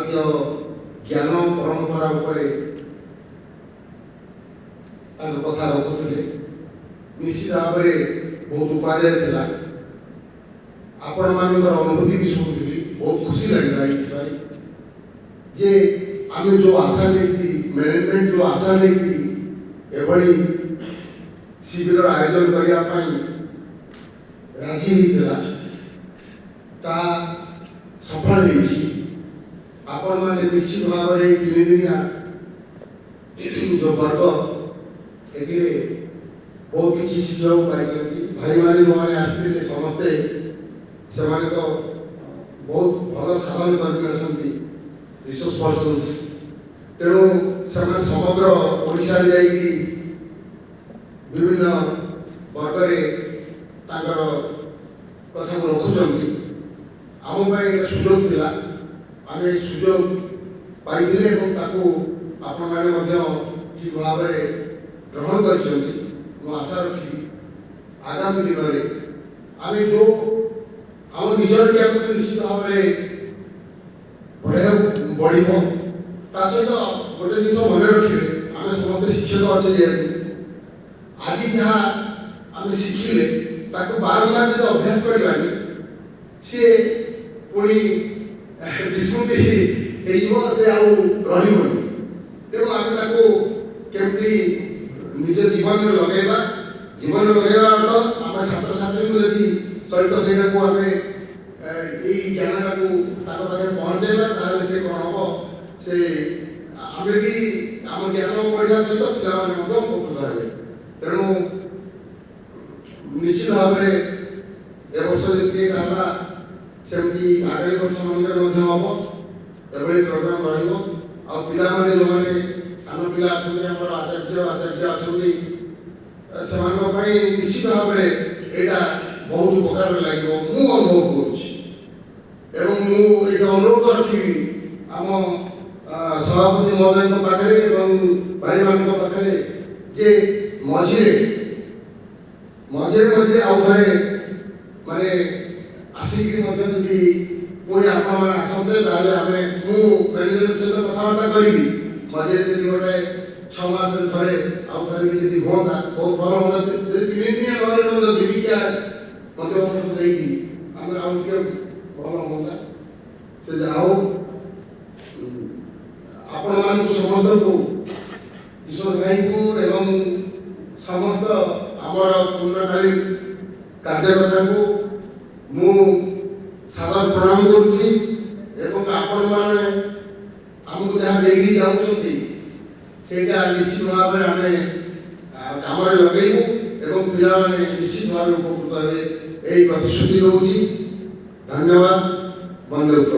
भारतीय ज्ञान परंपरा कथा रखुले निश्चित भाव में बहुत उपादेय था आपण मान अनुभूति भी शुणुली बहुत खुशी लगे जे आम जो आशा नहीं मैनेजमेंट जो आशा नहीं एभली शिविर आयोजन करने राजी होता सफल आपण मैंने निश्चित भाव में 3 दिनिया जो पर्व ए बहुत किसी शिक्षा पाई भाई मैंने जो मैंने आसते समस्ते से तो बहुत भल साधन कर्मी अच्छा रिसोर्स पर्सन्स तेणु से समग्र ओडिशा जा विभिन्न वर्ग कथा को रखुंट आम सुजोग था आम सुजोग पाई आपण मैंने ठीक भाव में ग्रहण कर आशा रखी आगामी दिन में आम जो आम निजर ज्ञान निश्चित भाव में बढ़ सहित गोटे जिस मन रखिए आम समस्त शिक्षक अच्छे आज जहाँ आम शिखिले बारंबार जो अभ्यास करानी सी पुणी विस्मृति से आनी तेणु आम केमती निज जीवन में लगेगा जीवन में लगेगा आम छात्र छात्री यदि सहित से आम यही ज्ञानटा को पाखे पहुँचेगा से कौन हम से आम भी आम ज्ञान बढ़िया सहित पे उपकृत हे तेणु निश्चित भाव में ए वर्ष जी सेमती आगामी वर्ष मन हम एभली प्रोग्राम रहा जो मैंने सान पिला आचार्य अच्छा निश्चित भाव में यहाँ बहुत उपकार लगे अनुभव कर अनुरोध रखी आम सभापति महोदय पाखे भाई मान पाखे जे मझे मझे आउ थे माने आसिक पुणी आपण मैंने आसते आम मैनेजर सहित कथबार्ता करी मझे जी गोटे 6 मास थे आउ थे भी हाँ बहुत भल हाँ 3 दिन जीविका मध्य आम आगे भल हाँ से जाओ आपण मान समस्त को किशोर भाई को एवं समस्त आमर पूर्णकालीन कार्यकर्ता को मु सादर प्रणाम करुच्ची आपण मैंने आमको जहाँ देखी जाऊँगी सेटा निश्चित भाव में आम कम लगेबू पिला निश्चित भाव उपकृत हे यही प्रतिश्रुति दूसरी। धन्यवाद। वंदे उत्तम।